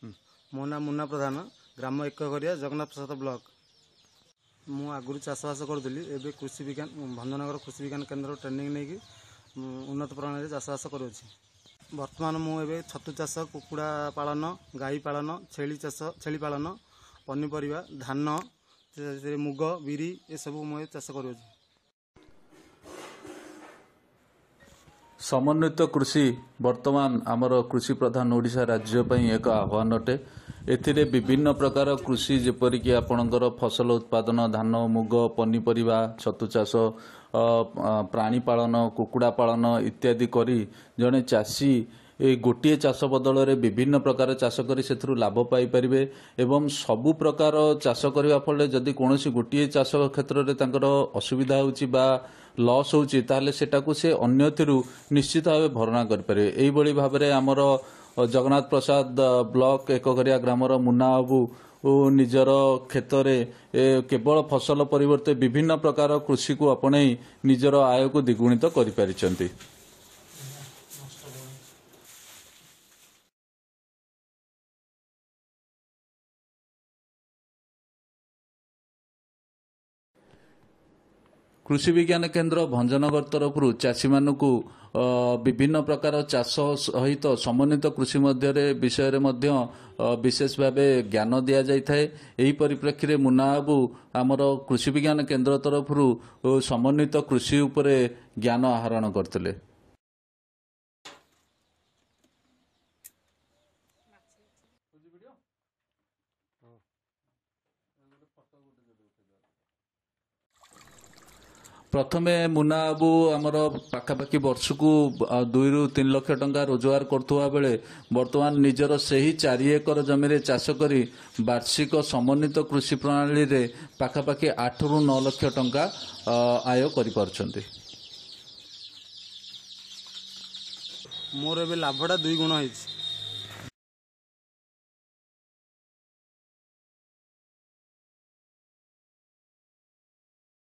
मो ना मुन्ना प्रधान ग्राम एकघरिया जगन्नाथ प्रसाद ब्लॉक मु आगुरी चाषबास करूली एवं कृषि विज्ञान भंजनगर कृषि विज्ञान केन्द्र ट्रेनिंग नहीं उन्नत प्रणाली चाषबास करुँच बर्तमान मुझे छतु चाष कुकुड़ा पालन गाई पालन छेली पालन पनीपरिया धान मुग बिरी ये सब मुझे चाष करुँच। समन्वित कृषि वर्तमान आमर कृषि प्रधान ओडिशा राज्य पई एक आह्वान अटे। एथिरे विभिन्न प्रकार कृषि जेपरिक आपणकर फसल उत्पादन धान मुग पनीपरिया छतु चाष प्राणी पालन कुकुड़ा पालन इत्यादि करी जड़े चाषी ए गोटे चाष बदल में विभिन्न प्रकार चाष करी सेथुरु लाभ पाई परिबे एवं सबु प्रकार चाष करबा फल जदि कोनोसी गोटे चाष क्षेत्र में तांकर असुविधा होउची बा लॉस होउची ताले सेटाकू से अन्यथिरु निश्चित भाव भरणा कर परिबे। एई बळी भाबरे हमर जगन्नाथ प्रसाद ब्लॉक एकघरिया ग्रामर मुन्ना बाबू निजर क्षेत्र केवल फसल परिवर्ते विभिन्न प्रकार कृषि को अपनाई निजर आय को द्विगुणित करि परिचंती। कृषि विज्ञान केन्द्र भंजनगर तरफ चाषी मानू विभिन्न प्रकार चाष सहित समन्वित कृषि विषय विशेष भाव ज्ञान दि जाए। यही परिप्रेक्षी में मुन्ना बाबू आमर कृषि विज्ञान केन्द्र तरफ समन्वित कृषि उपरे ज्ञान आहरण करते। प्रथमे मुन्ना बाबू आमर पाखापाखि वर्षकू 2 ରୁ 3 लाख टंका रोजगार करथुवा बेले वर्तमान निजर सही 4 एकर जमी चाष करी वार्षिक समन्वित कृषि प्रणाली रे पाखापाखि 8 ରୁ 9 लाख टंका आय करि परछंती। मोर ए लाभटा 2 गुण होइछ।